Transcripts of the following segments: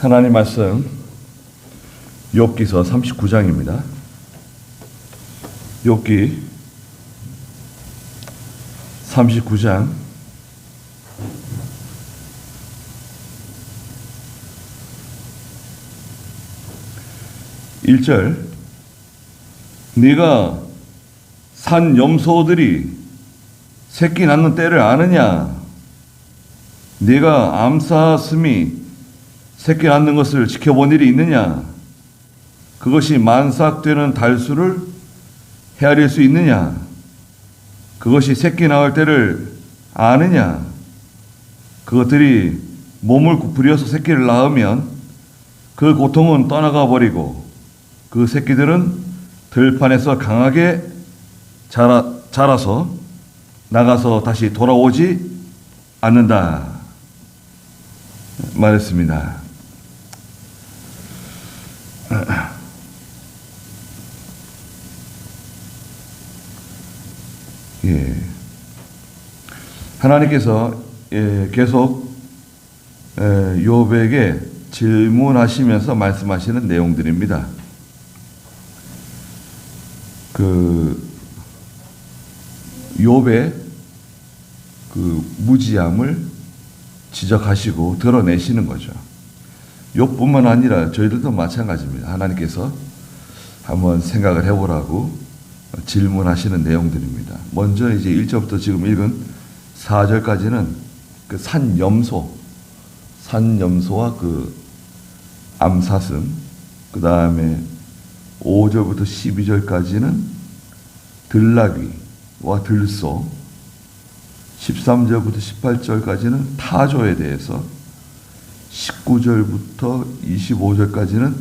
하나님 말씀 욥기서 39장입니다. 욥기 39장 1절. 네가 산 염소들이 새끼 낳는 때를 아느냐? 네가 암사슴이 새끼 낳는 것을 지켜본 일이 있느냐? 그것이 만삭되는 달수를 헤아릴 수 있느냐? 그것이 새끼 낳을 때를 아느냐? 그것들이 몸을 부풀려서 새끼를 낳으면 그 고통은 떠나가 버리고 그 새끼들은 들판에서 강하게 자라서 나가서 다시 돌아오지 않는다 말했습니다. 하나님께서 계속 욥에게 질문하시면서 말씀하시는 내용들입니다. 욥의 무지함을 지적하시고 드러내시는 거죠. 욥뿐만 아니라 저희들도 마찬가지입니다. 하나님께서 한번 생각을 해보라고 질문하시는 내용들입니다. 먼저 이제 1절부터 지금 읽은 4절까지는 그 산염소와 그 암사슴, 그 다음에 5절부터 12절까지는 들나귀와 들소, 13절부터 18절까지는 타조에 대해서, 19절부터 25절까지는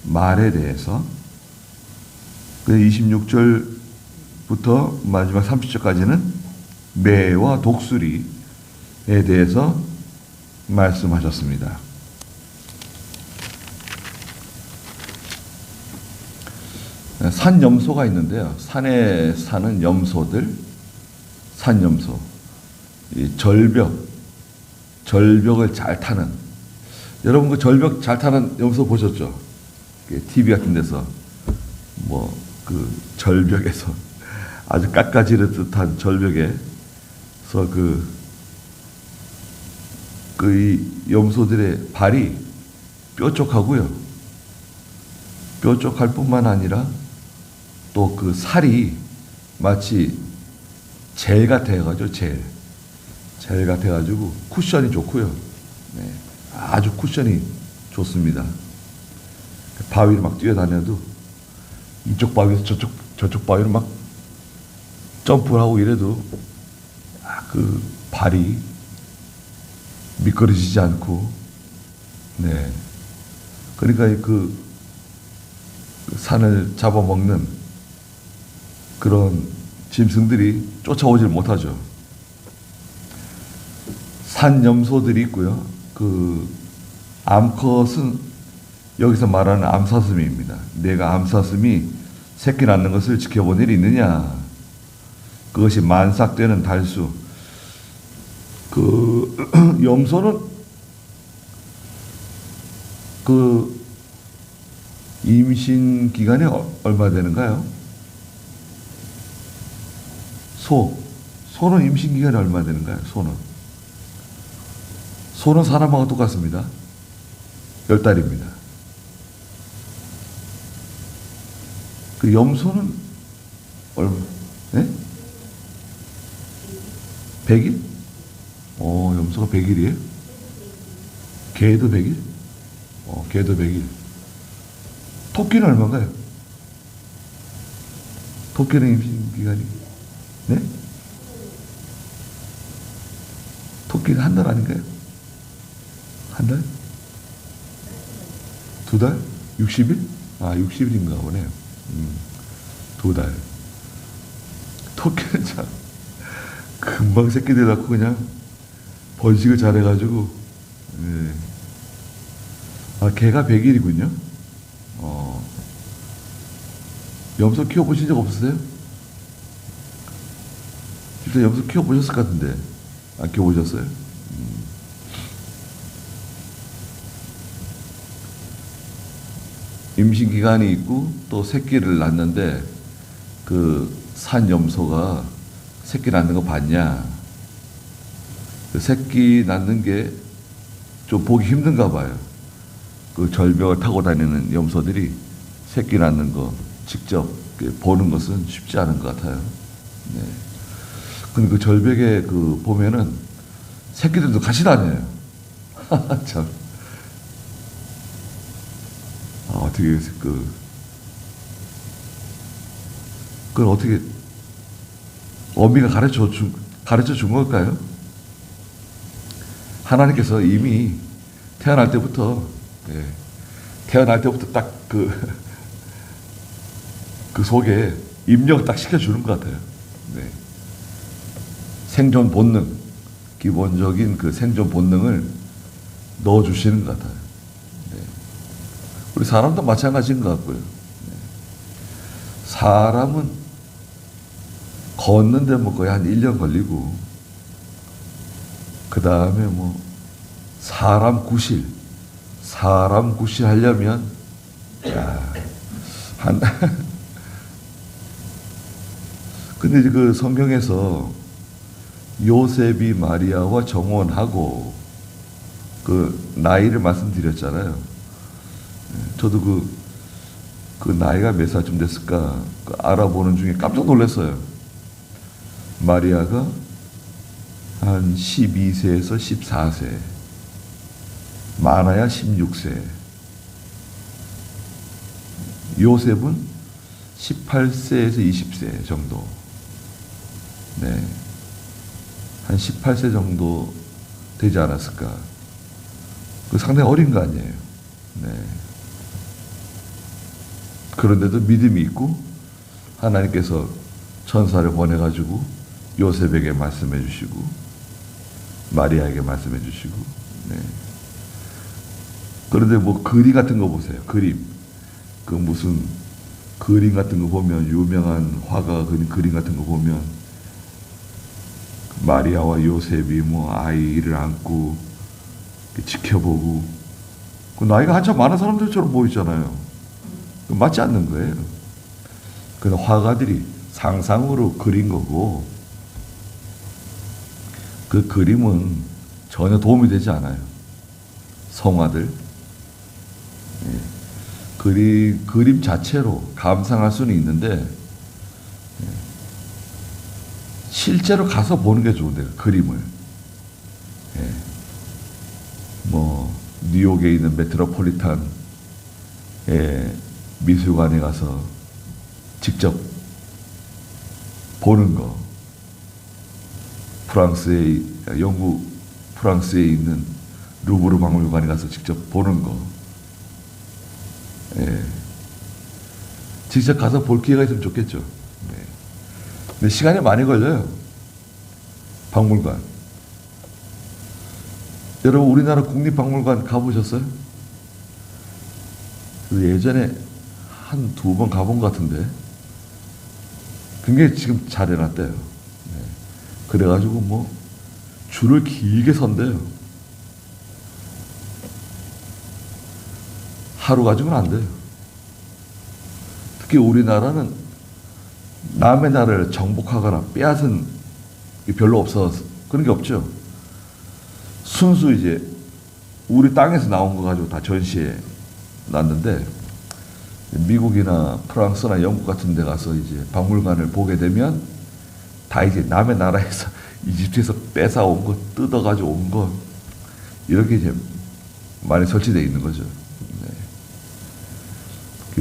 말에 대해서, 26절부터 마지막 30절까지는 매와 독수리에 대해서 말씀하셨습니다. 산염소가 있는데요. 산에 사는 염소들, 산염소. 이 절벽을 잘 타는. 여러분 그 절벽 잘 타는 염소 보셨죠? TV 같은 데서 그 절벽에서 아주 깎아지르 듯한 절벽에서 이 염소들의 발이 뾰족하고요. 뾰족할 뿐만 아니라 또 그 살이 마치 젤 같아가지고 젤 같아가지고 쿠션이 좋고요. 네, 아주 쿠션이 좋습니다. 바위를 막 뛰어다녀도 이쪽 바위에서 저쪽 바위로 막 점프를 하고 이래도 그 발이 미끄러지지 않고, 네, 그러니까 그 산을 잡아먹는 그런 짐승들이 쫓아오질 못하죠. 산염소들이 있고요. 그 암컷은 여기서 말하는 암사슴입니다. 내가 암사슴이 새끼 낳는 것을 지켜본 일이 있느냐? 그것이 만삭되는 달수. 그 염소는 그 임신 기간이 얼마 되는가요? 소는 임신 기간이 얼마 되는가요? 소는 사람하고 똑같습니다. 10달입니다. 그 염소는 얼마? 네? 100일? 염소가 100일이에요? 개도 100일? 개도 100일. 토끼는 얼마인가요? 토끼는 임신 기간이, 네? 토끼는 한 달 아닌가요? 한 달? 2달? 60일? 60일인가 보네요. 2달. 토끼는 참 금방 새끼들 낳고 그냥 번식을 잘해가지고, 네. 개가 100일이군요. 염소 키워보신 적 없으세요? 진짜 염소 키워보셨을 것 같은데 안 키워보셨어요? 임신 기간이 있고 또 새끼를 낳는데 그 산염소가 새끼 낳는 거 봤냐? 그 새끼 낳는 게 좀 보기 힘든가 봐요. 그 절벽을 타고 다니는 염소들이 새끼 낳는 거 직접 보는 것은 쉽지 않은 것 같아요. 네. 근데 그 절벽에 그 보면은 새끼들도 같이 다녀요. 참. 어떻게 그걸 어떻게 어미가 가르쳐 준 걸까요? 하나님께서 이미 태어날 때부터 딱 그 속에 입력을 딱 시켜주는 것 같아요. 네. 생존 본능, 기본적인 그 생존 본능을 넣어주시는 것 같아요. 네. 우리 사람도 마찬가지인 것 같고요. 네. 사람은 걷는데 뭐 거의 한 1년 걸리고, 그 다음에 뭐 사람 구실 하려면, 근데 이제 그 성경에서 요셉이 마리아와 정혼하고 그 나이를 말씀드렸잖아요. 저도 그 나이가 몇 살쯤 됐을까 알아보는 중에 깜짝 놀랐어요. 마리아가 한 12세에서 14세, 많아야 16세. 요셉은 18세에서 20세 정도. 네. 한 18세 정도 되지 않았을까. 그 상당히 어린 거 아니에요. 네. 그런데도 믿음이 있고 하나님께서 천사를 보내가지고 요셉에게 말씀해 주시고 마리아에게 말씀해 주시고. 네. 그런데 뭐 그림 같은 거 보세요. 그림. 그 무슨 그림 같은 거 보면, 유명한 화가 그린 그림 같은 거 보면 마리아와 요셉이 뭐 아이를 안고 지켜보고, 그 나이가 한참 많은 사람들처럼 보이잖아요. 맞지 않는 거예요. 그 화가들이 상상으로 그린 거고, 그 그림은 전혀 도움이 되지 않아요. 성화들. 예. 그림 자체로 감상할 수는 있는데, 실제로 가서 보는 게 좋은데요, 그림을. 예. 뭐 뉴욕에 있는 메트로폴리탄 미술관에 가서 직접 보는 거, 영국 프랑스에 있는 루브르 박물관에 가서 직접 보는 거, 직접 가서 볼 기회가 있으면 좋겠죠. 네. 근데 시간이 많이 걸려요. 박물관. 여러분, 우리나라 국립박물관 가보셨어요? 예전에 한 2번 가본 것 같은데, 굉장히 지금 잘 해놨대요. 네. 그래가지고 뭐 줄을 길게 선대요. 하루 가지고는 안 돼요. 특히 우리나라는 남의 나라를 정복하거나 빼앗은 게 별로 없어서 그런 게 없죠. 순수 이제 우리 땅에서 나온 거 가지고 다 전시해 놨는데, 미국이나 프랑스나 영국 같은 데 가서 이제 박물관을 보게 되면 다 이제 남의 나라에서 이집트에서 뺏어온 거, 뜯어가지고 온 거, 이렇게 이제 많이 설치되어 있는 거죠. 네.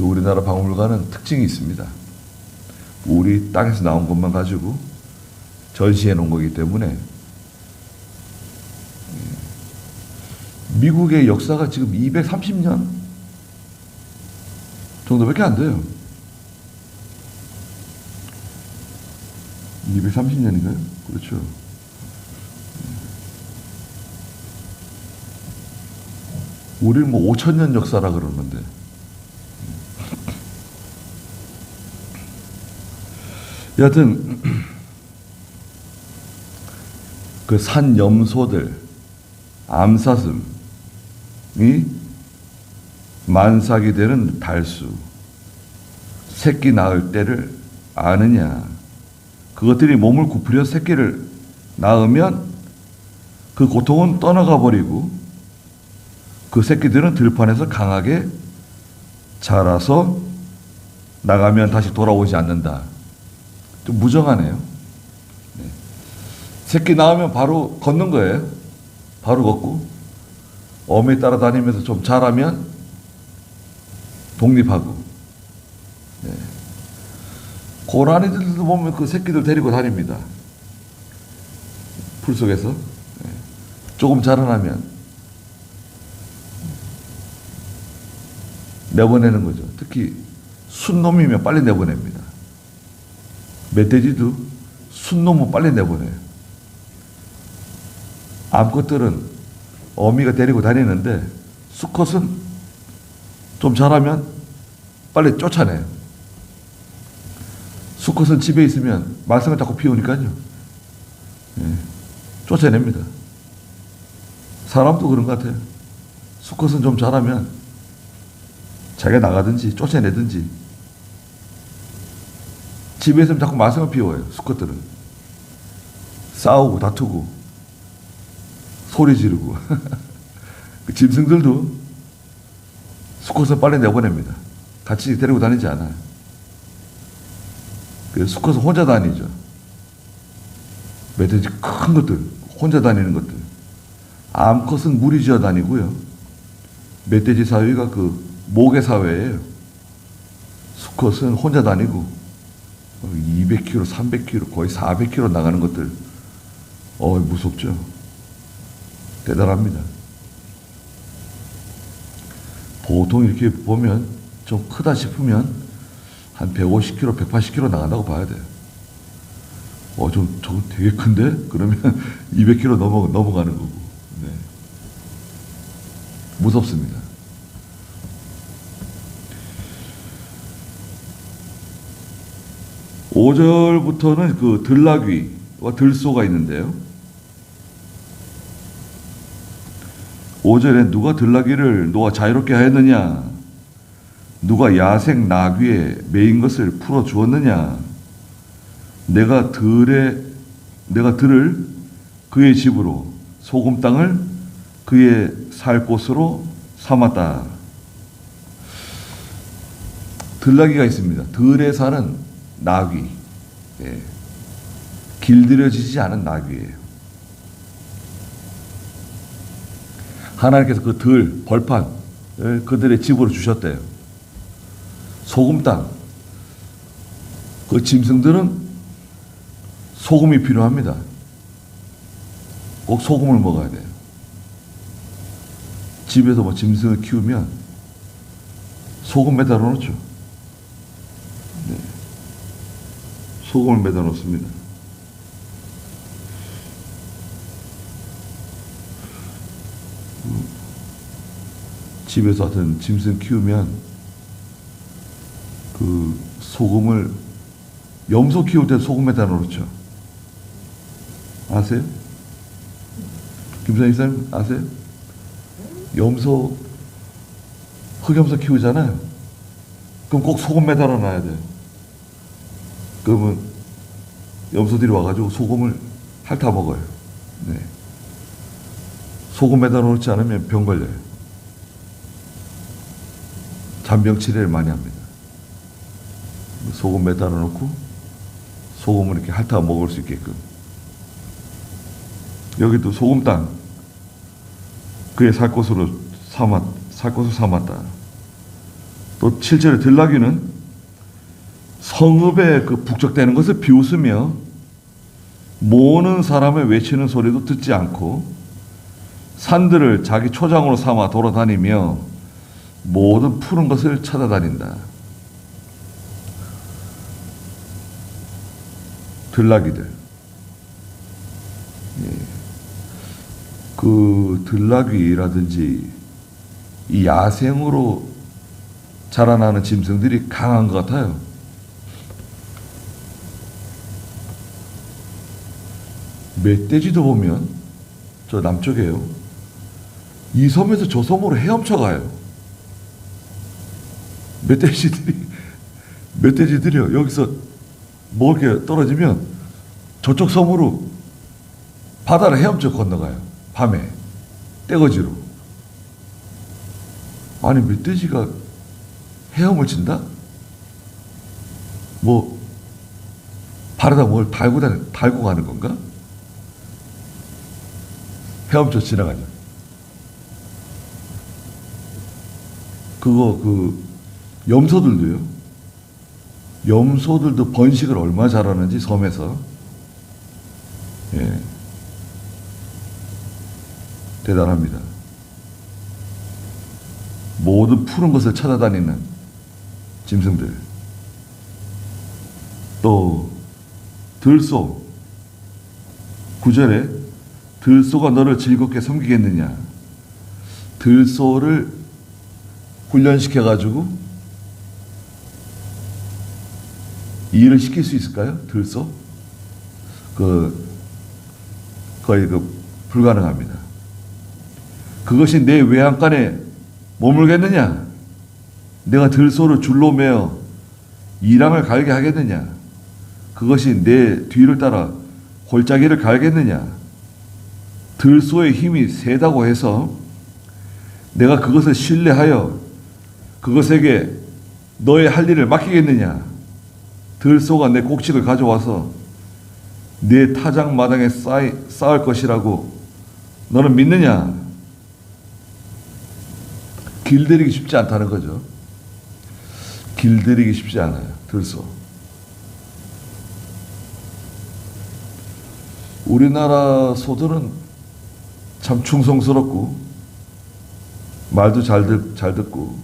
우리나라 박물관은 특징이 있습니다. 우리 땅에서 나온 것만 가지고 전시해 놓은 거기 때문에, 미국의 역사가 지금 230년 정도밖에 안 돼요. 230년인가요? 그렇죠. 우리는 뭐 5,000년 역사라 그러는데. 여하튼 그 산염소들, 암사슴이 만삭이 되는 달수, 새끼 낳을 때를 아느냐. 그것들이 몸을 굽으려 새끼를 낳으면 그 고통은 떠나가 버리고 그 새끼들은 들판에서 강하게 자라서 나가면 다시 돌아오지 않는다. 좀 무정하네요. 네. 새끼 낳으면 바로 걷는 거예요. 바로 걷고 어미 따라다니면서 좀 자라면 독립하고. 네. 고라니들도 보면 그 새끼들 데리고 다닙니다. 풀 속에서. 네. 조금 자라나면 내보내는 거죠. 특히 순놈이면 빨리 내보냅니다. 멧돼지도 순놈은 빨리 내보내요. 암컷들은 어미가 데리고 다니는데 수컷은 좀 자라면 빨리 쫓아내요. 수컷은 집에 있으면 말썽을 자꾸 피우니까요. 예, 쫓아냅니다. 사람도 그런 것 같아요. 수컷은 좀 자라면 자기가 나가든지 쫓아내든지 집에 있으면 자꾸 말썽을 피워요. 수컷들은 싸우고 다투고 소리 지르고 그 짐승들도 수컷은 빨리 내보냅니다. 같이 데리고 다니지 않아요. 그래서 수컷은 혼자 다니죠. 멧돼지 큰 것들 혼자 다니는 것들. 암컷은 무리지어 다니고요. 멧돼지 사회가 그 모개 사회예요. 수컷은 혼자 다니고 200km, 300km, 거의 400km 나가는 것들. 무섭죠. 대단합니다. 보통 이렇게 보면 좀 크다 싶으면 한 150km, 180km 나간다고 봐야 돼요. 저거 되게 큰데? 그러면 200km 넘어가는 거고. 네. 무섭습니다. (5절부터는) 그 들나귀와 들소가 있는데요. 5절에 누가 들나귀를 놓아 자유롭게 하였느냐? 누가 야생 나귀에 매인 것을 풀어 주었느냐? 내가 들을 그의 집으로 소금 땅을 그의 살 곳으로 삼았다. 들나귀가 있습니다. 들에 사는 나귀. 예. 길들여지지 않은 나귀예요. 하나님께서 그 벌판 그들의 집으로 주셨대요. 소금 땅. 그 짐승들은 소금이 필요합니다. 꼭 소금을 먹어야 돼요. 집에서 뭐 짐승을 키우면 소금 매달아 놓죠. 네. 소금을 매달아 놓습니다. 집에서 하여튼 짐승 키우면 그 소금을 염소 키울 때 소금에다 넣죠. 아세요? 김선희 쌤 아세요? 흑염소 키우잖아요. 그럼 꼭 소금 매달아 놔야 돼요. 그러면 염소들이 와가지고 소금을 핥아 먹어요. 네. 소금 매달아 놓지 않으면 병 걸려요. 잔병 치레를 많이 합니다. 소금 매달아 놓고 소금을 이렇게 핥아 먹을 수 있게끔. 여기도 소금 땅 그의 살 곳으로 삼았다. 또 7절에 들나귀는 성읍에 그 북적대는 것을 비웃으며 모으는 사람의 외치는 소리도 듣지 않고 산들을 자기 초장으로 삼아 돌아다니며 모든 푸른 것을 찾아다닌다. 들나귀들. 예. 그 들나귀라든지 이 야생으로 자라나는 짐승들이 강한 것 같아요. 멧돼지도 보면 저 남쪽에요. 이 섬에서 저 섬으로 헤엄쳐 가요. 멧돼지들이 멧돼지들이요. 여기서 먹을 게 떨어지면 저쪽 섬으로 바다를 헤엄쳐 건너가요. 밤에 떼거지로. 아니 멧돼지가 헤엄을 친다? 뭐 발에다 뭘 달고 가는 건가? 헤엄쳐 지나가죠. 염소들도요. 염소들도 번식을 얼마나 잘하는지 섬에서. 예. 대단합니다. 모든 푸른 것을 찾아다니는 짐승들. 또 들소. 9절에 들소가 너를 즐겁게 섬기겠느냐. 들소를 훈련시켜가지고 일을 시킬 수 있을까요? 들소? 거의 불가능합니다. 그것이 내 외양간에 머물겠느냐? 내가 들소를 줄로 매어 이랑을 갈게 하겠느냐? 그것이 내 뒤를 따라 골짜기를 갈겠느냐? 들소의 힘이 세다고 해서 내가 그것을 신뢰하여 그것에게 너의 할 일을 맡기겠느냐? 들소가 내 곡식을 가져와서 내 타작 마당에 쌓을 것이라고 너는 믿느냐? 길들이기 쉽지 않다는 거죠. 길들이기 쉽지 않아요. 들소. 우리나라 소들은 참 충성스럽고 말도 잘 듣고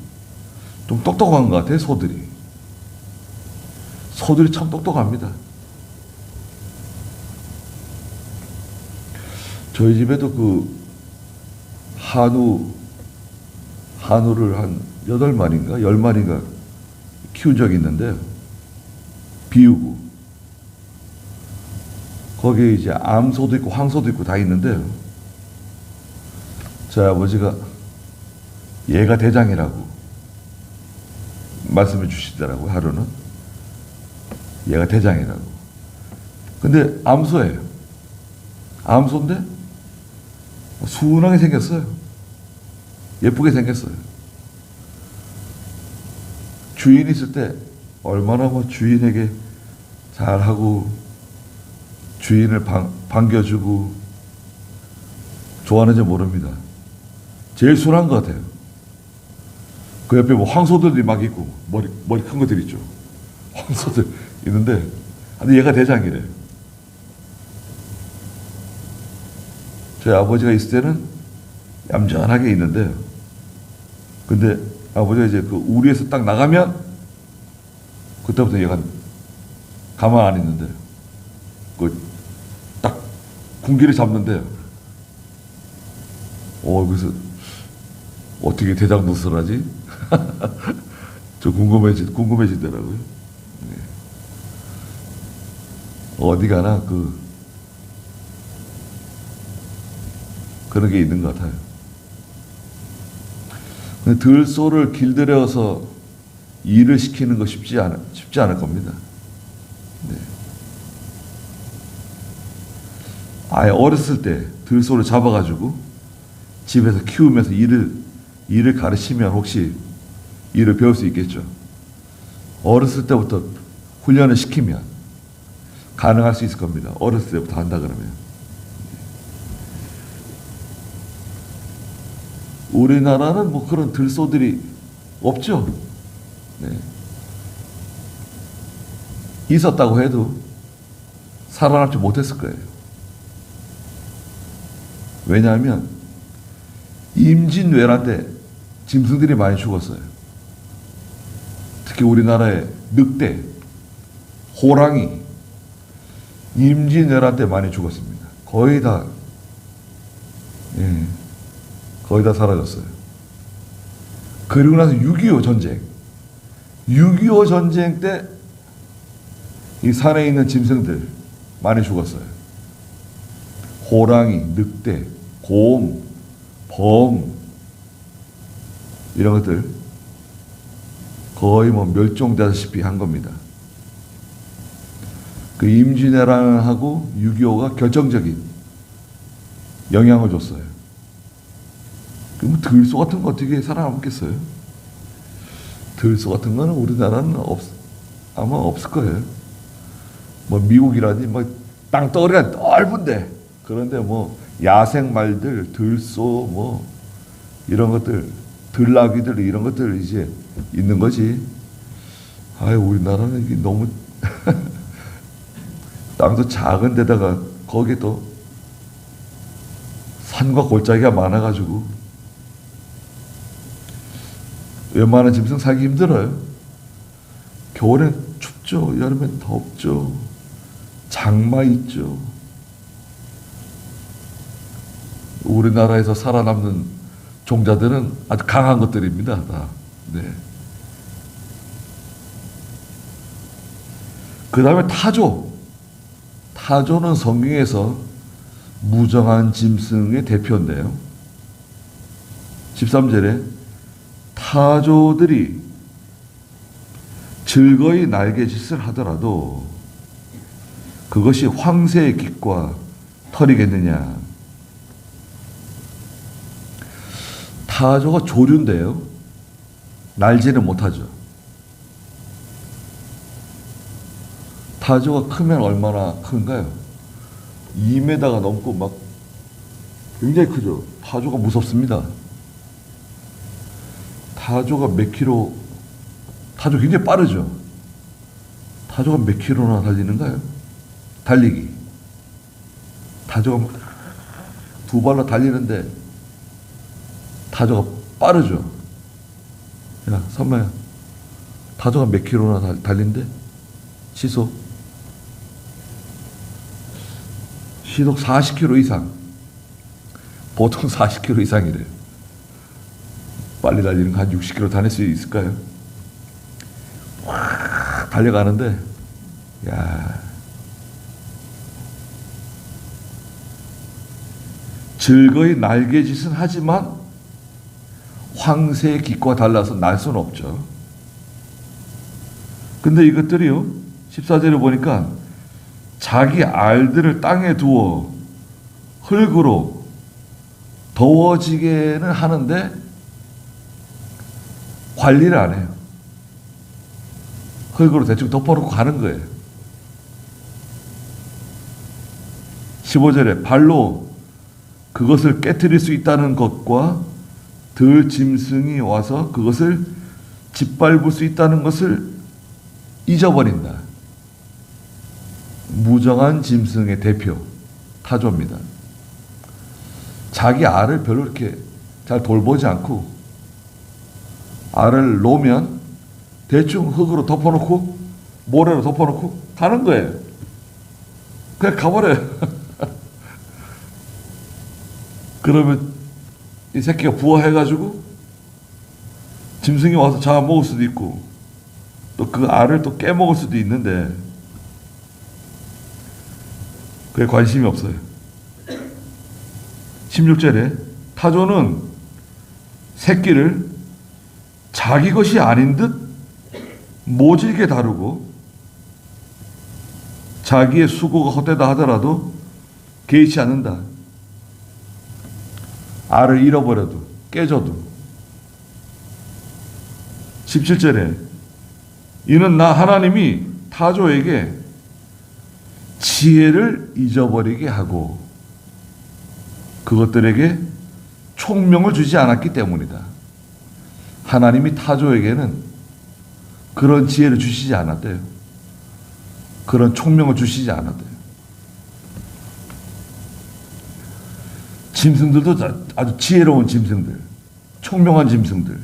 좀 똑똑한 것 같아요. 소들이 참 똑똑합니다. 저희 집에도 한우를 한 8마리인가 10마리인가 키운 적이 있는데 비우고 거기에 이제 암소도 있고 황소도 있고 다 있는데 저희 아버지가 얘가 대장이라고 말씀해 주시더라고요. 하루는 얘가 대장이라고. 근데 암소예요. 암소인데 순하게 생겼어요. 예쁘게 생겼어요. 주인이 있을 때 얼마나 주인에게 잘하고 주인을 반겨주고 좋아하는지 모릅니다. 제일 순한 것 같아요. 그 옆에 황소들이 막 있고 머리 큰 것들 있죠. 황소들 있는데 근데 얘가 대장이래요. 저희 아버지가 있을 때는 얌전하게 있는데 근데 아버지가 이제 우리에서 딱 나가면 그때부터 얘가 가만 안 있는데 딱 군기를 잡는데 그래서 어떻게 대장 노릇을 하지? 저 궁금해지더라고요. 네. 어디 가나 그런 게 있는 것 같아요. 들소를 길들여서 일을 시키는 거 쉽지 않을 겁니다. 네. 아예 어렸을 때 들소를 잡아가지고 집에서 키우면서 일을 가르치면 혹시 일을 배울 수 있겠죠. 어렸을 때부터 훈련을 시키면 가능할 수 있을 겁니다. 어렸을 때부터 한다 그러면. 우리나라는 그런 들소들이 없죠. 네. 있었다고 해도 살아남지 못했을 거예요. 왜냐하면 임진왜란 때 짐승들이 많이 죽었어요. 특히 우리나라의 늑대, 호랑이, 임진왜란 때 많이 죽었습니다. 거의 다 사라졌어요. 그리고 나서 6.25 전쟁. 6.25 전쟁 때 이 산에 있는 짐승들 많이 죽었어요. 호랑이, 늑대, 곰, 범 이런 것들 거의 뭐 멸종되다시피 한 겁니다. 그 임진왜란하고 6.25가 결정적인 영향을 줬어요. 그럼 들소 같은 거 어떻게 살아남겠어요? 들소 같은 거는 우리나라는 아마 없을 거예요. 뭐 미국이라니 뭐 땅덩어리가 넓은데, 그런데 뭐 야생 말들, 들소 뭐 이런 것들, 들나귀들 이런 것들 이제 있는 거지. 아유, 우리나라는 이게 너무 땅도 작은 데다가 거기에 또 산과 골짜기가 많아가지고 웬만한 짐승 살기 힘들어요. 겨울엔 춥죠. 여름엔 덥죠. 장마 있죠. 우리나라에서 살아남는 종자들은 아주 강한 것들입니다. 다. 네. 그 다음에 타조. 타조는 성경에서 무정한 짐승의 대표인데요. 13절에 타조들이 즐거이 날개짓을 하더라도 그것이 황새의 깃과 털이겠느냐. 타조가 조류인데요. 날지는 못하죠. 타조가 크면 얼마나 큰가요? 2m가 넘고 막 굉장히 크죠. 타조가 무섭습니다. 타조가 몇 킬로, 타조 굉장히 빠르죠. 타조가 몇 킬로나 달리는가요? 달리기. 타조가 두 발로 달리는데 타조가 빠르죠. 야, 선마야. 타조가 몇 킬로나 달린대? 시속 40km 이상. 보통 40km 이상이래요. 빨리 달리는 거 한 60km 다닐 수 있을까요? 확 달려가는데, 야, 즐거이 날개짓은 하지만 황새의 깃과 달라서 날 수는 없죠. 근데 이것들이요, 14절에 보니까 자기 알들을 땅에 두어 흙으로 더워지게는 하는데 관리를 안 해요. 흙으로 대충 덮어놓고 가는 거예요. 15절에 발로 그것을 깨트릴 수 있다는 것과 들 짐승이 와서 그것을 짓밟을 수 있다는 것을 잊어버린다. 무정한 짐승의 대표 타조입니다. 자기 알을 별로 이렇게 잘 돌보지 않고 알을 놓으면 대충 흙으로 덮어놓고 모래로 덮어놓고 가는 거예요. 그냥 가버려요. 그러면 이 새끼가 부화해가지고 짐승이 와서 잡아먹을 수도 있고 또 그 알을 또 깨먹을 수도 있는데 그게 관심이 없어요. 16절에 타조는 새끼를 자기 것이 아닌 듯 모질게 다루고 자기의 수고가 헛되다 하더라도 개의치 않는다. 알을 잃어버려도 깨져도. 17절에 이는 나 하나님이 타조에게 지혜를 잊어버리게 하고 그것들에게 총명을 주지 않았기 때문이다. 하나님이 타조에게는 그런 지혜를 주시지 않았대요. 그런 총명을 주시지 않았대요. 짐승들도 아주 지혜로운 짐승들, 총명한 짐승들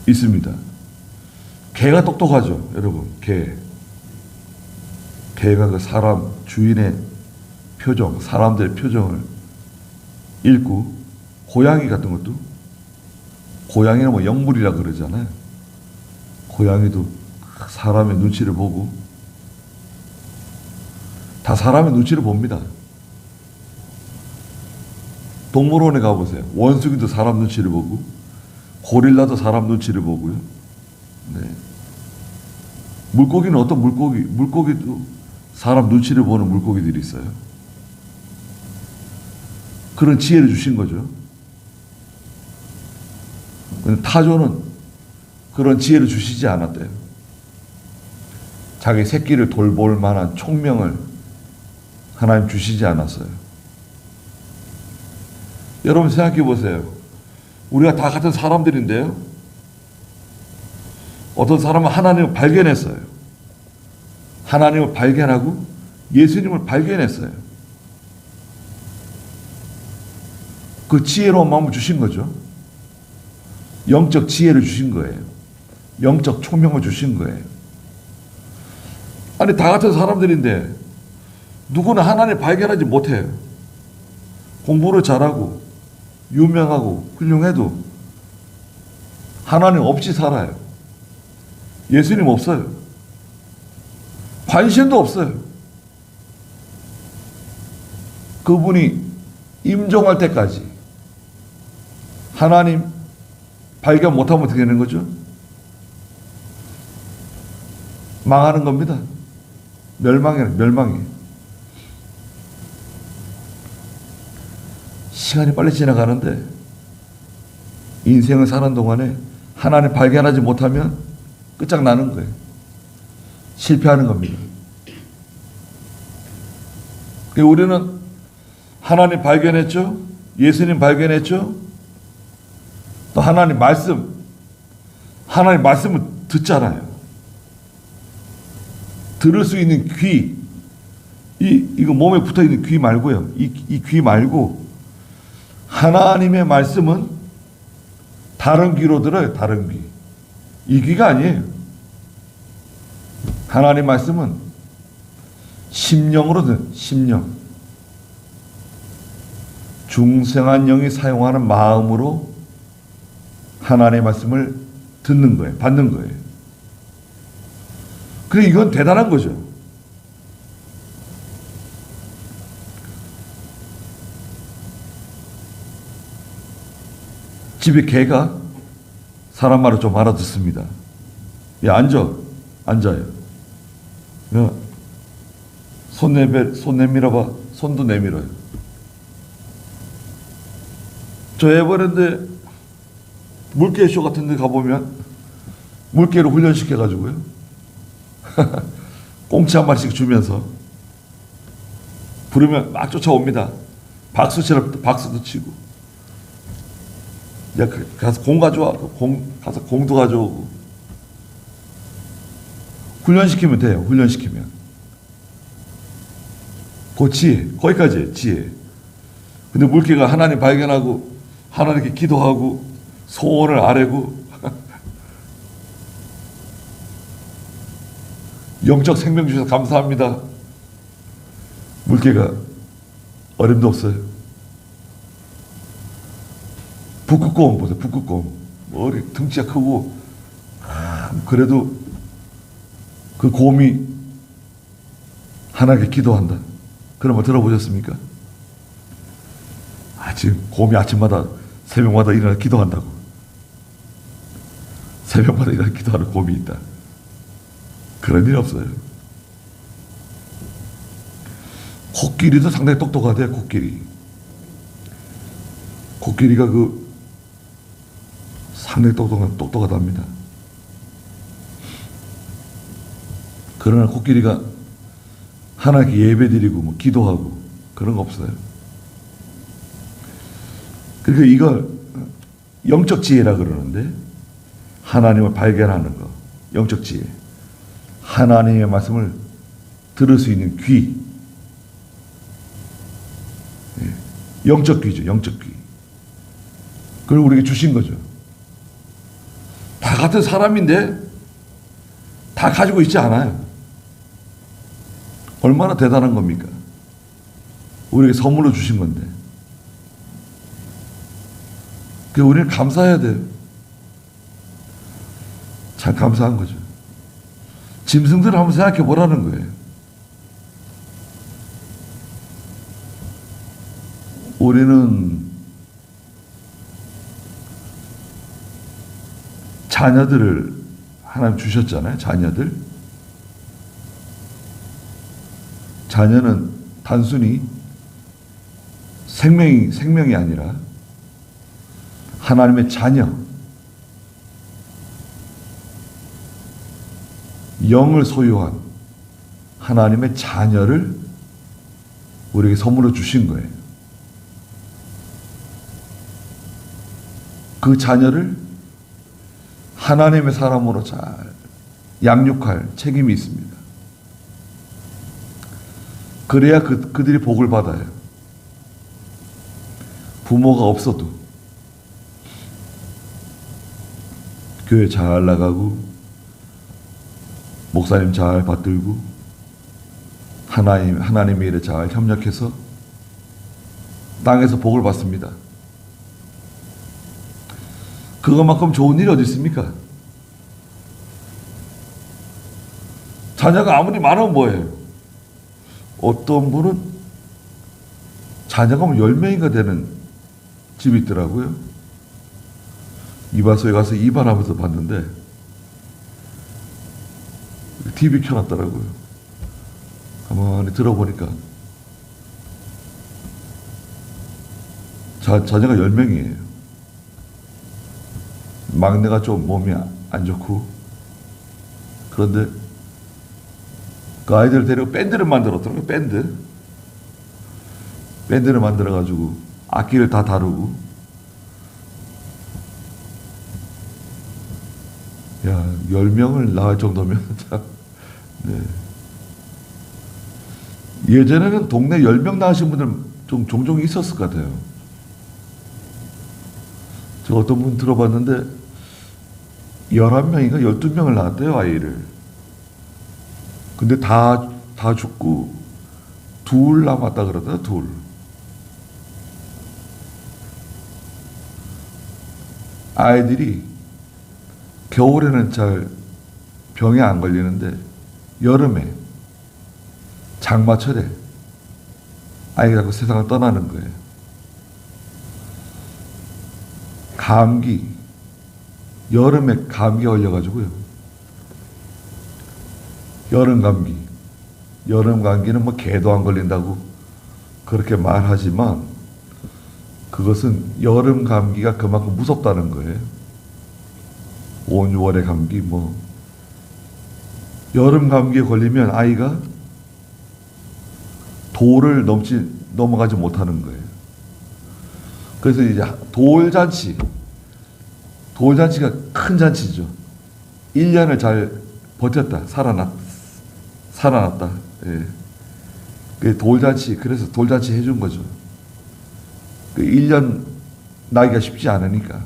있습니다. 개가 똑똑하죠, 여러분. 개가 그 사람 주인의 표정, 사람들의 표정을 읽고, 고양이 같은 것도, 고양이는 뭐 영물이라 그러잖아요. 고양이도 사람의 눈치를 보고 다 사람의 눈치를 봅니다. 동물원에 가보세요. 원숭이도 사람 눈치를 보고 고릴라도 사람 눈치를 보고요. 네. 물고기는 어떤 물고기도 사람 눈치를 보는 물고기들이 있어요. 그런 지혜를 주신 거죠. 타조는 그런 지혜를 주시지 않았대요. 자기 새끼를 돌볼 만한 총명을 하나님 주시지 않았어요. 여러분 생각해 보세요. 우리가 다 같은 사람들인데요. 어떤 사람은 하나님을 발견했어요. 하나님을 발견하고 예수님을 발견했어요. 그 지혜로운 마음을 주신 거죠. 영적 지혜를 주신 거예요. 영적 총명을 주신 거예요. 아니 다 같은 사람들인데 누구는 하나님을 발견하지 못해요. 공부를 잘하고 유명하고 훌륭해도 하나님 없이 살아요. 예수님 없어요. 관심도 없어요. 그분이 임종할 때까지 하나님 발견 못하면 어떻게 되는 거죠? 망하는 겁니다. 멸망이. 시간이 빨리 지나가는데 인생을 사는 동안에 하나님 발견하지 못하면 끝장나는 거예요. 실패하는 겁니다. 우리는 하나님 발견했죠. 예수님 발견했죠. 또 하나님 말씀을 듣잖아요. 들을 수 있는 귀, 이거 몸에 붙어 있는 귀 말고요. 이 귀 말고 하나님의 말씀은 다른 귀로 들어요. 다른 귀. 이 귀가 아니에요. 하나님 말씀은 심령으로 들어요. 심령. 중생한 영이 사용하는 마음으로 하나님의 말씀을 듣는 거예요. 받는 거예요. 그래 이건 대단한 거죠. 집에 개가 사람 말을 좀 알아듣습니다. 야 앉아요. 야, 손 내밀어봐. 손도 내밀어요. 저 에버랜드 물개쇼 같은 데 가보면 물개로 훈련시켜가지고요. 꽁치 한 마리씩 주면서 부르면 막 쫓아옵니다. 박수도 치고. 야, 가서 공 가져와. 가서 공도 가져오고. 훈련시키면 돼요. 훈련시키면. 그 지혜. 거기까지예요. 지혜. 근데 물개가 하나님 발견하고 하나님께 기도하고 소원을 아뢰고 영적 생명 주셔서 감사합니다. 물개가 어림도 없어요. 북극곰 보세요. 북극곰. 머리 등치가 크고 그래도 그 곰이 하나님께 기도한다. 그런 거 들어보셨습니까? 지금 곰이 아침마다 새벽마다 일어나 기도한다고. 새벽마다 일어나 기도하는 곰이 있다. 그런 일 없어요. 코끼리도 상당히 똑똑하대요. 코끼리가 상당히 똑똑하답니다. 그러나 코끼리가 하나님께 예배드리고 뭐 기도하고 그런 거 없어요. 그러니까 이걸 영적 지혜라 그러는데 하나님을 발견하는 거. 영적 지혜. 하나님의 말씀을 들을 수 있는 귀. 영적 귀죠. 영적 귀. 그걸 우리에게 주신 거죠. 다 같은 사람인데 다 가지고 있지 않아요. 얼마나 대단한 겁니까? 우리에게 선물로 주신 건데. 그래서 우리는 감사해야 돼요. 참 감사한 거죠. 짐승들을 한번 생각해 보라는 거예요. 우리는 자녀들을 하나님 주셨잖아요. 자녀들. 자녀는 단순히 생명이 아니라 하나님의 자녀, 영을 소유한 하나님의 자녀를 우리에게 선물로 주신 거예요. 그 자녀를 하나님의 사람으로 잘 양육할 책임이 있습니다. 그래야 그들이 복을 받아요. 부모가 없어도 교회 잘 나가고 목사님 잘 받들고 하나님의 일에 잘 협력해서 땅에서 복을 받습니다. 그것만큼 좋은 일이 어디 있습니까? 자녀가 아무리 많으면 뭐예요? 어떤 분은 자녀가 10명인가 되는 집이 있더라고요. 이발소에 가서 이발하면서 봤는데 TV 켜놨더라고요. 가만히 들어보니까 자녀가 10명이에요. 막내가 좀 몸이 안 좋고, 그런데 그 아이들을 데리고 밴드를 만들었더라고요. 밴드를 만들어가지고 악기를 다 다루고. 야, 10명을 낳을 정도면 참. 네. 예전에는 동네 10명 낳으신 분들 좀 종종 있었을 것 같아요. 저 어떤 분 들어봤는데 11명인가 12명을 낳았대요, 아이를. 근데 다 죽고 둘 남았다 그러더라, 둘. 아이들이 겨울에는 잘 병에 안 걸리는데 여름에 장마철에 아이가 자꾸 세상을 떠나는 거예요. 감기, 여름에 감기 걸려가지고요. 여름 감기는 뭐 개도 안 걸린다고 그렇게 말하지만 그것은 여름 감기가 그만큼 무섭다는 거예요. 5, 6월의 감기, 여름 감기에 걸리면 아이가 돌을 넘어가지 못하는 거예요. 그래서 이제 돌잔치가 큰 잔치죠. 1년을 잘 버텼다, 살아났다. 예. 그 그래서 돌잔치 해준 거죠. 그 1년 나기가 쉽지 않으니까.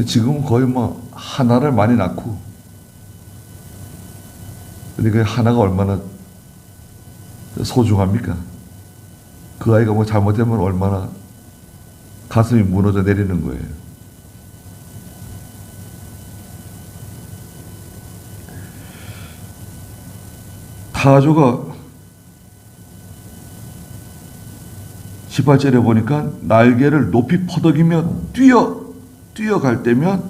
지금은 거의 하나를 많이 낳고, 근데 그 하나가 얼마나 소중합니까? 그 아이가 잘못되면 얼마나 가슴이 무너져 내리는 거예요. 타조가 18절에 보니까 날개를 높이 퍼덕이며 뛰어갈 때면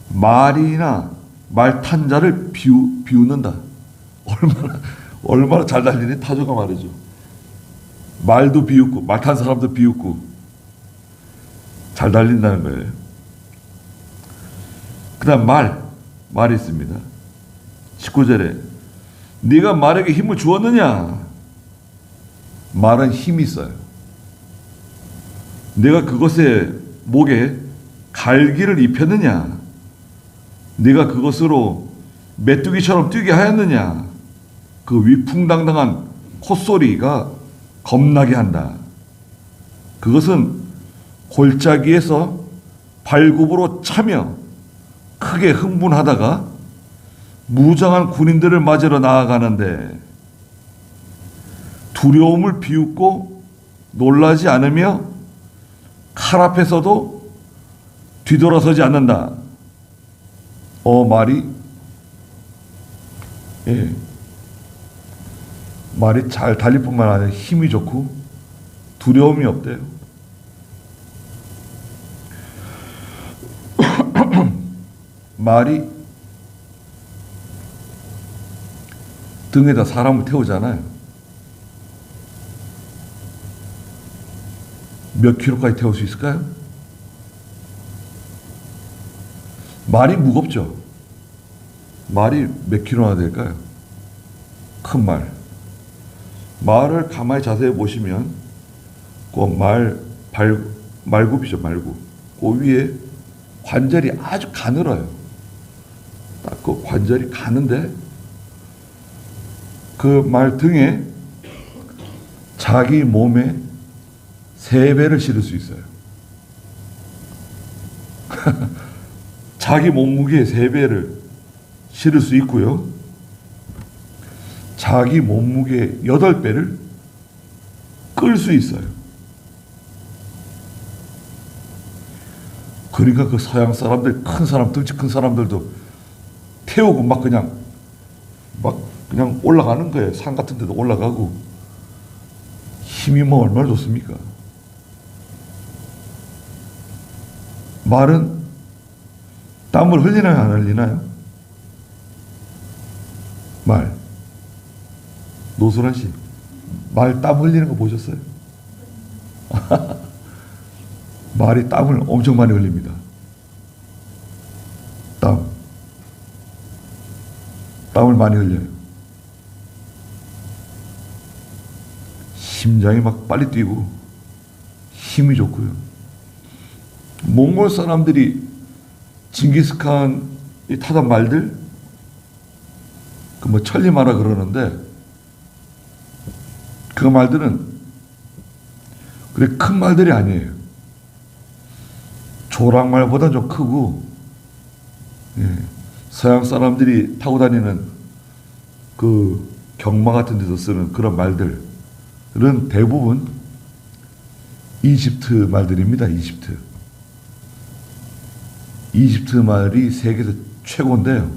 말이나 말 탄 자를 비웃는다. 얼마나 잘 달리는 타조가 말이죠. 말도 비웃고 말 탄 사람도 비웃고 잘 달린다는 거예요. 그 다음 말이 있습니다. 19절에 네가 말에게 힘을 주었느냐? 말은 힘이 있어요. 내가 그것의 목에 갈기를 입혔느냐? 네가 그것으로 메뚜기처럼 뛰게 하였느냐? 그 위풍당당한 콧소리가 겁나게 한다. 그것은 골짜기에서 발굽으로 차며 크게 흥분하다가 무장한 군인들을 맞으러 나아가는데 두려움을 비웃고 놀라지 않으며 칼 앞에서도 뒤돌아서지 않는다. 말이 잘 달릴 뿐만 아니라 힘이 좋고 두려움이 없대요. 말이 등에다 사람을 태우잖아요. 몇 킬로까지 태울 수 있을까요? 말이 무겁죠. 말이 몇 킬로나 될까요? 큰 말. 말을 가만히 자세히 보시면 그 말굽이죠, 말굽. 그 위에 관절이 아주 가늘어요. 딱 그 관절이 가는데 그 말 등에 자기 몸에 3배를 실을 수 있어요. 자기 몸무게의 3배를 실을 수 있고요. 자기 몸무게의 8배를 끌 수 있어요. 그러니까 그 서양 사람들, 큰 사람, 덩치 큰 사람들도 태우고 막 그냥 올라가는 거예요. 산 같은 데도 올라가고. 힘이 뭐 얼마나 좋습니까? 말은 땀을 흘리나요, 안 흘리나요? 말. 노순환 씨, 말 땀 흘리는 거 보셨어요? 말이 땀을 엄청 많이 흘립니다. 땀을 많이 흘려요. 심장이 막 빨리 뛰고 힘이 좋고요. 몽골 사람들이 징기스칸이 타던 말들, 그 뭐 천리마라 그러는데, 그 말들은 그래 큰 말들이 아니에요. 조랑말보다 좀 크고, 예, 서양 사람들이 타고 다니는 그 경마 같은 데서 쓰는 그런 말들은 대부분 이집트 말들입니다. 이집트 말이 세계에서 최고인데요.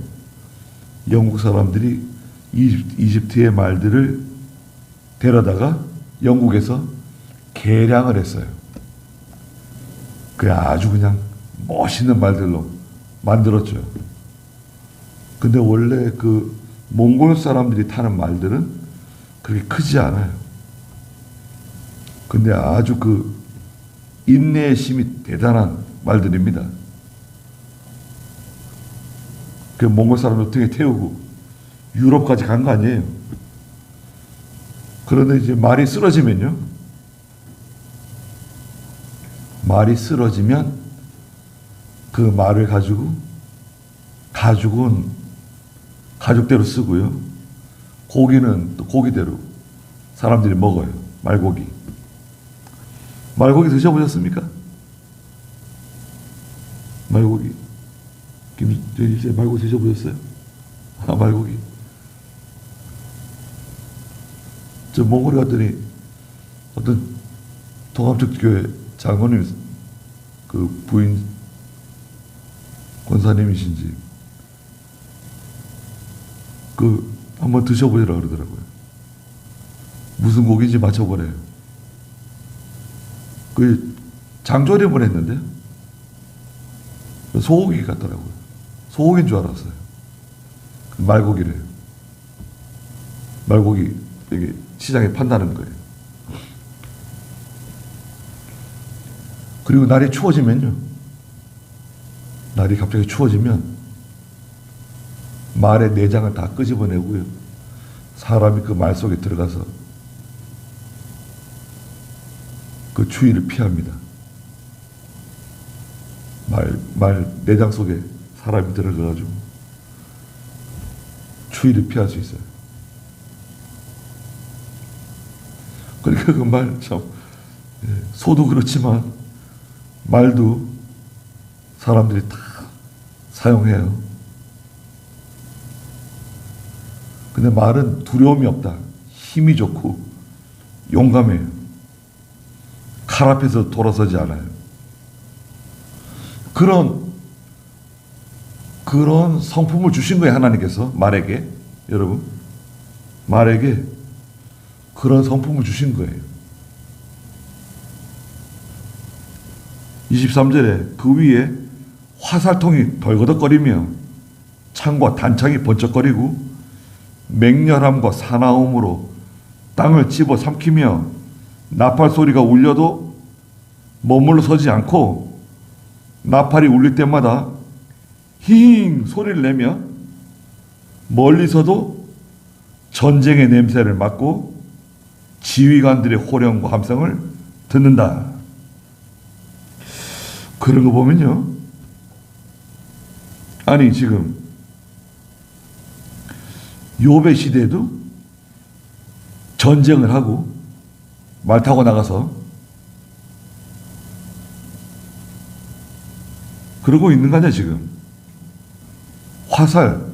영국 사람들이 이집트의 말들을 데려다가 영국에서 개량을 했어요. 그 아주 그냥 멋있는 말들로 만들었죠. 근데 원래 그 몽골 사람들이 타는 말들은 그렇게 크지 않아요. 근데 아주 그 인내의 힘이 대단한 말들입니다. 그 몽골 사람들 등에 태우고 유럽까지 간 거 아니에요. 그런데 이제 말이 쓰러지면요. 그 말을 가지고 가죽은 가죽대로 쓰고요. 고기는 또 고기대로 사람들이 먹어요. 말고기. 말고기 드셔보셨습니까? 말고기. 김정일 씨 말고기 드셔보셨어요? 말고기. 저 몽골에 갔더니 어떤 통합적교회 장로님 그 부인 권사님이신지 그 한번 드셔보시라 그러더라고요. 무슨 고기인지 맞춰보래요. 그 장조림을 했는데 소고기 같더라고요. 소고기인 줄 알았어요. 말고기래요. 말고기 이게 시장에 판다는 거예요. 그리고 날이 추워지면요. 날이 갑자기 추워지면 말의 내장을 다 끄집어내고요. 사람이 그 말 속에 들어가서 그 추위를 피합니다. 말 내장 속에 사람이 들어가가지고 추위를 피할 수 있어요. 그러니까 그 말 참, 소도 그렇지만 말도 사람들이 다 사용해요. 근데 말은 두려움이 없다. 힘이 좋고 용감해요. 칼 앞에서 돌아서지 않아요. 그런 성품을 주신 거예요. 하나님께서 말에게. 여러분, 말에게 그런 성품을 주신 거예요. 23절에 그 위에 화살통이 덜거덕거리며 창과 단창이 번쩍거리고 맹렬함과 사나움으로 땅을 집어 삼키며 나팔 소리가 울려도 머물러 서지 않고 나팔이 울릴 때마다 힝 소리를 내며 멀리서도 전쟁의 냄새를 맡고 지휘관들의 호령과 함성을 듣는다. 그런 거 보면요. 아니 지금 욥의 시대에도 전쟁을 하고 말 타고 나가서 그러고 있는 거 아니야 지금. 화살,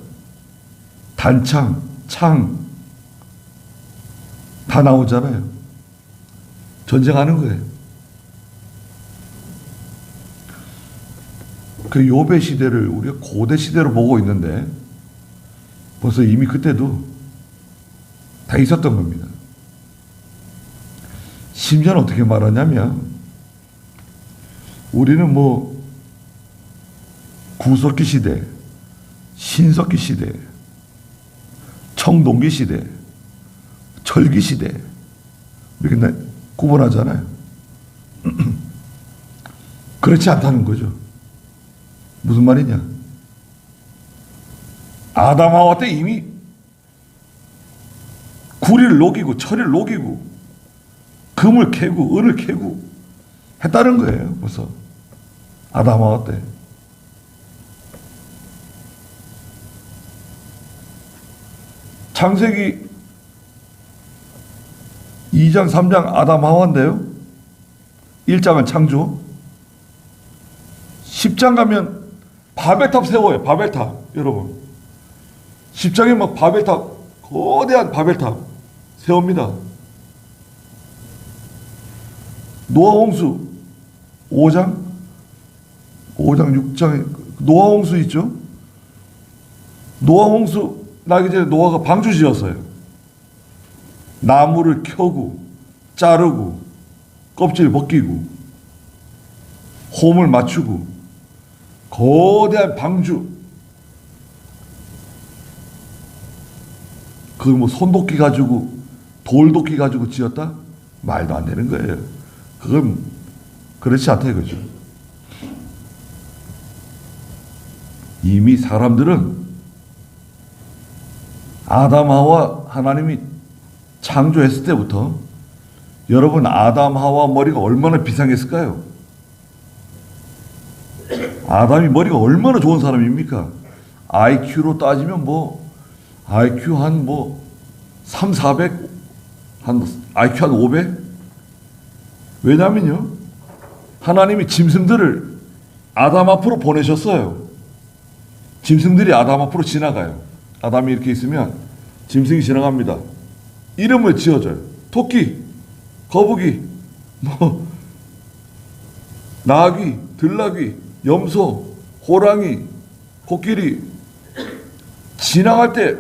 단창, 창 다 나오잖아요. 전쟁하는 거예요. 그 욥의 시대를 우리가 고대 시대로 보고 있는데 벌써 이미 그때도 다 있었던 겁니다. 심지어는 어떻게 말하냐면 우리는 뭐 구석기 시대, 신석기 시대, 청동기 시대, 철기 시대 이렇게 구분하잖아요. 그렇지 않다는 거죠. 무슨 말이냐? 아담 하와 때 이미 구리를 녹이고 철을 녹이고 금을 캐고 은을 캐고 했다는 거예요. 벌써 아담 하와 때. 창세기 2장 3장 아담 하와인데요. 1장은 창조. 10장 가면 바벨탑 세워요. 바벨탑. 여러분 10장에 막 바벨탑, 거대한 바벨탑 세웁니다. 노아 홍수 5장 6장에 노아 홍수 있죠. 노아 홍수 나기 전에 노아가 방주 지었어요. 나무를 켜고 자르고 껍질 벗기고 홈을 맞추고 거대한 방주. 그 뭐 손도끼 가지고 돌도끼 가지고 지었다? 말도 안 되는 거예요. 그건 그렇지 않다 이거죠. 이미 사람들은 아담 하와 하나님이 창조했을 때부터 여러분 아담 하와 머리가 얼마나 비상했을까요? 아담이 머리가 얼마나 좋은 사람입니까? IQ로 따지면 뭐 IQ 한 뭐 3, 400, IQ 한 500? 왜냐면요. 하나님이 짐승들을 아담 앞으로 보내셨어요. 짐승들이 아담 앞으로 지나가요. 아담이 이렇게 있으면 짐승이 지나갑니다. 이름을 지어줘요. 토끼, 거북이, 뭐 나귀, 들나귀, 염소, 호랑이, 코끼리 지나갈 때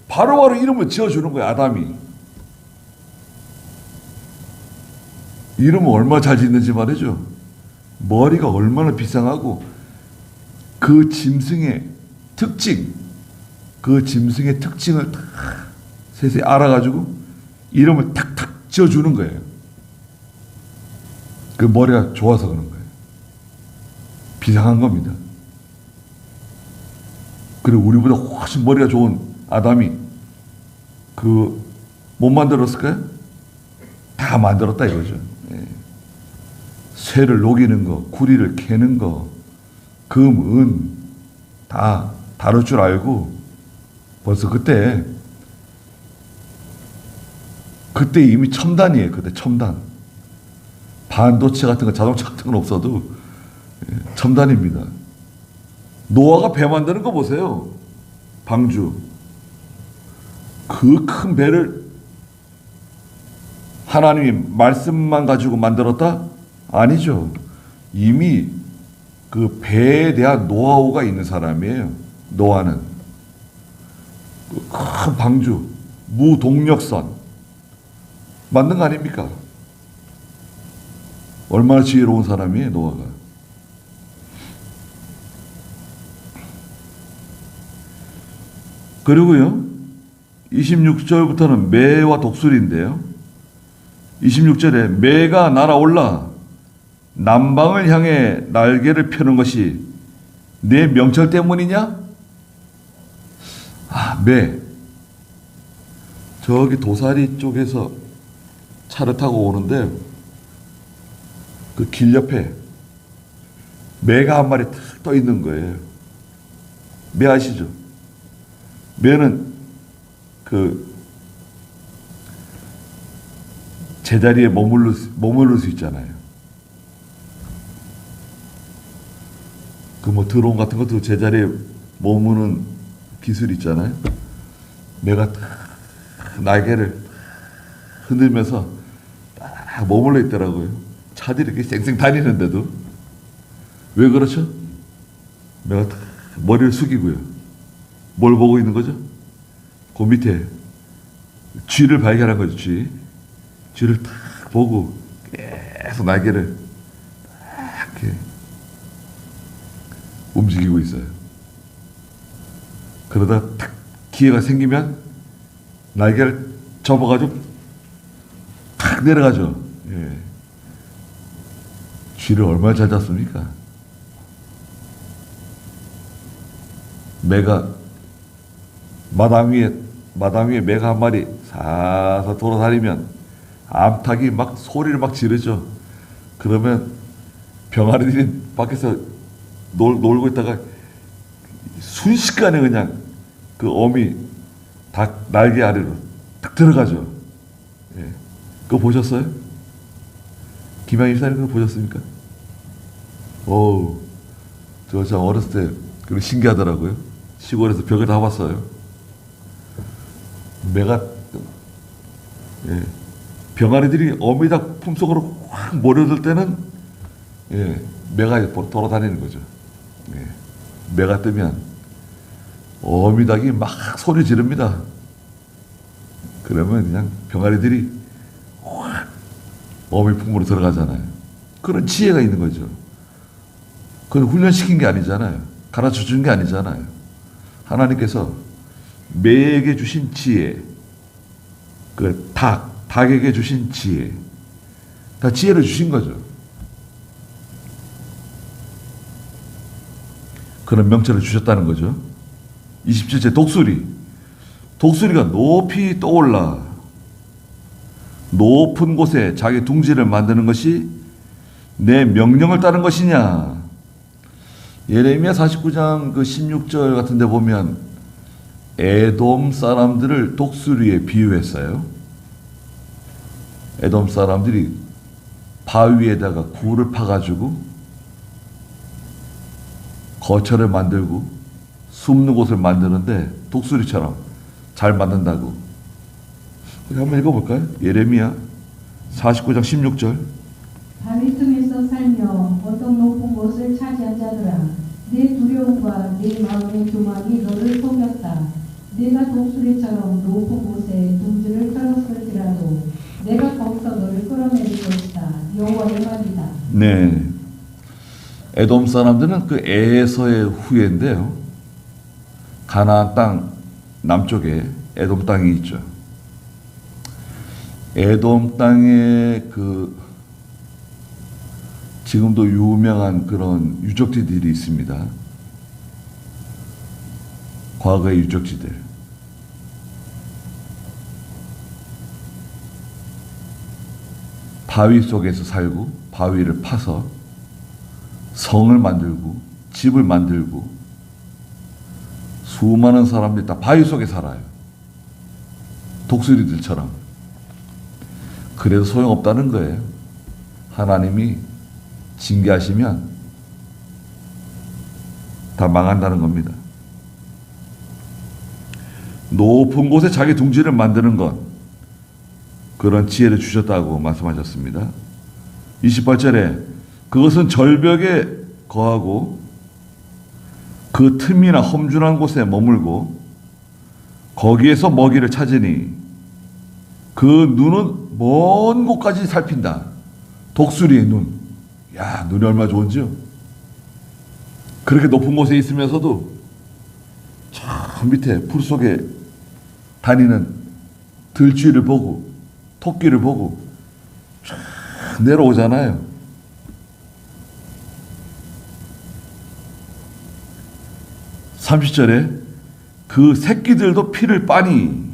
바로바로 이름을 지어주는 거예요. 아담이. 이름을 얼마나 잘 짓는지 말이죠. 머리가 얼마나 비상하고 그 짐승의 특징, 그 짐승의 특징을 다 세세히 알아가지고 이름을 탁탁 지어주는 거예요. 그 머리가 좋아서 그런 거예요. 비상한 겁니다. 그리고 우리보다 훨씬 머리가 좋은 아담이 그 못 만들었을까요? 다 만들었다 이거죠. 예. 쇠를 녹이는 거, 구리를 캐는 거, 금, 은 다 다룰 줄 알고 벌써 그때 이미 첨단이에요. 그때 첨단. 반도체 같은 거, 자동차 같은 건 없어도 첨단입니다. 노아가 배 만드는 거 보세요. 방주. 그 큰 배를 하나님이 말씀만 가지고 만들었다? 아니죠. 이미 그 배에 대한 노하우가 있는 사람이에요. 노아는. 그 큰 방주, 무동력선 만든 거 아닙니까? 얼마나 지혜로운 사람이에요, 노아가. 그리고요, 26절부터는 매와 독수리인데요. 26절에 매가 날아올라 남방을 향해 날개를 펴는 것이 내 명철 때문이냐? 매. 저기 도사리 쪽에서 차를 타고 오는데 그 길 옆에 매가 한 마리 탁 떠 있는 거예요. 매 아시죠? 매는 그 제자리에 머무를 수 있잖아요. 그 뭐 드론 같은 것도 제자리에 머무는 기술이 있잖아요. 매가 딱 날개를 흔들면서 딱 머물러 있더라고요. 차들이 이렇게 쌩쌩 다니는데도. 왜 그렇죠? 매가 딱 머리를 숙이고요. 뭘 보고 있는 거죠? 그 밑에 쥐를 발견한 거죠. 쥐를 딱 보고 계속 날개를 딱 이렇게 움직이고 있어요. 그러다 탁 기회가 생기면 날개를 접어가지고 탁 내려가죠. 예. 쥐를 얼마나 잘 잡습니까? 매가 마당 위에 매가 한 마리 사서 돌아다니면 암탉이 막 소리를 막 지르죠. 그러면 병아리들이 밖에서 놀고 있다가 순식간에 그냥 그 어미 닭 날개 아래로 딱 들어가죠. 예. 그거 보셨어요? 김양희 사님 그거 보셨습니까? 저 어렸을 때 그거 신기하더라고요. 시골에서 벽을 다 봤어요. 매가 예. 병아리들이 어미닭 품속으로 확 몰려들 때는 예. 매가 돌아다니는 거죠. 예. 매가 뜨면 어미닭이 막 소리 지릅니다. 그러면 그냥 병아리들이 확 어미 품으로 들어가잖아요. 그런 지혜가 있는 거죠. 그건 훈련시킨 게 아니잖아요. 가르쳐 준 게 아니잖아요. 하나님께서 매에게 주신 지혜, 그 닭에게 주신 지혜, 다 지혜를 주신 거죠. 그런 명철을 주셨다는 거죠. 27째 독수리가 높이 떠올라 높은 곳에 자기 둥지를 만드는 것이 내 명령을 따른 것이냐. 예레미야 49장 그 16절 같은 데 보면 에돔 사람들을 독수리에 비유했어요. 에돔 사람들이 바위에다가 굴을 파가지고 거처를 만들고 숨는 곳을 만드는데 독수리처럼 잘 만든다고. 한번 읽어볼까요? 예레미야 49장 16절. 바위 틈에서 살며 어떤 높은 곳을 차지한 자들아, 내 두려움과 내 마음의 교만이 너를 속였다. 내가 독수리처럼 높은 곳에 둥지를 펴놨을지라도 내가 거기서 너를 끌어내릴 것이다. 여호와의 말이다. 네. 에돔 사람들은 그 에서의 후예인데요. 가나안 땅 남쪽에 에돔 땅이 있죠. 에돔 땅에 그 지금도 유명한 그런 유적지들이 있습니다. 과거의 유적지들. 바위 속에서 살고 바위를 파서 성을 만들고 집을 만들고 수많은 사람들이 다 바위 속에 살아요. 독수리들처럼. 그래도 소용없다는 거예요. 하나님이 징계하시면 다 망한다는 겁니다. 높은 곳에 자기 둥지를 만드는 것, 그런 지혜를 주셨다고 말씀하셨습니다. 28절에 그것은 절벽에 거하고 그 틈이나 험준한 곳에 머물고 거기에서 먹이를 찾으니 그 눈은 먼 곳까지 살핀다. 독수리의 눈. 야, 눈이 얼마나 좋은지요. 그렇게 높은 곳에 있으면서도 저 밑에 풀 속에 다니는 들쥐를 보고 토끼를 보고 쫙 내려오잖아요. (30절에) 그 새끼들도 피를 빠니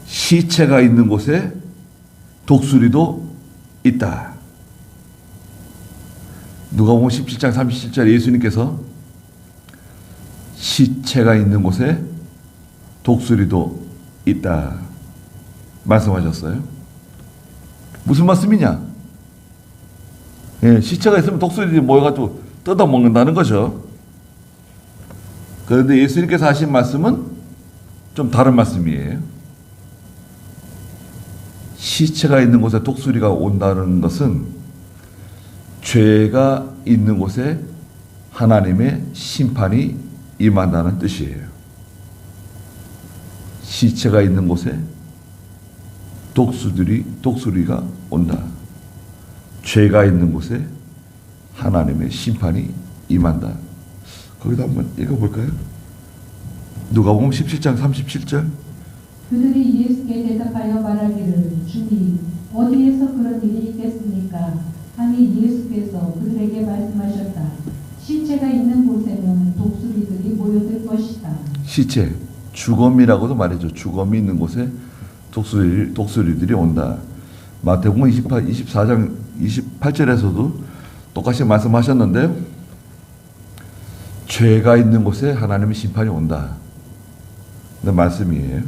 시체가 있는 곳에 독수리도 있다. 누가복음 17장 37절에 예수님께서 시체가 있는 곳에 독수리도 있다 말씀하셨어요. 무슨 말씀이냐? 예, 시체가 있으면 독수리들이 모여가지고 뜯어먹는다는 거죠. 그런데 예수님께서 하신 말씀은 좀 다른 말씀이에요. 시체가 있는 곳에 독수리가 온다는 것은 죄가 있는 곳에 하나님의 심판이 임한다는 뜻이에요. 시체가 있는 곳에 독수리가 온다. 죄가 있는 곳에 하나님의 심판이 임한다. 거기다 한번 읽어볼까요? 누가복음 17장 37절. 그들이 예수께 대답하여 말하기를 주님 어디에서 그런 일이 있겠습니까? 하니 예수께서 그들에게 말씀하셨다. 시체가 있는 곳에는 독수리들이 모여들 것이다. 시체, 주검이라고도 말이죠. 주검이 있는 곳에 독수리들이 온다. 마태복음 24장 28절에서도 똑같이 말씀하셨는데요. 죄가 있는 곳에 하나님의 심판이 온다. 그 말씀이에요.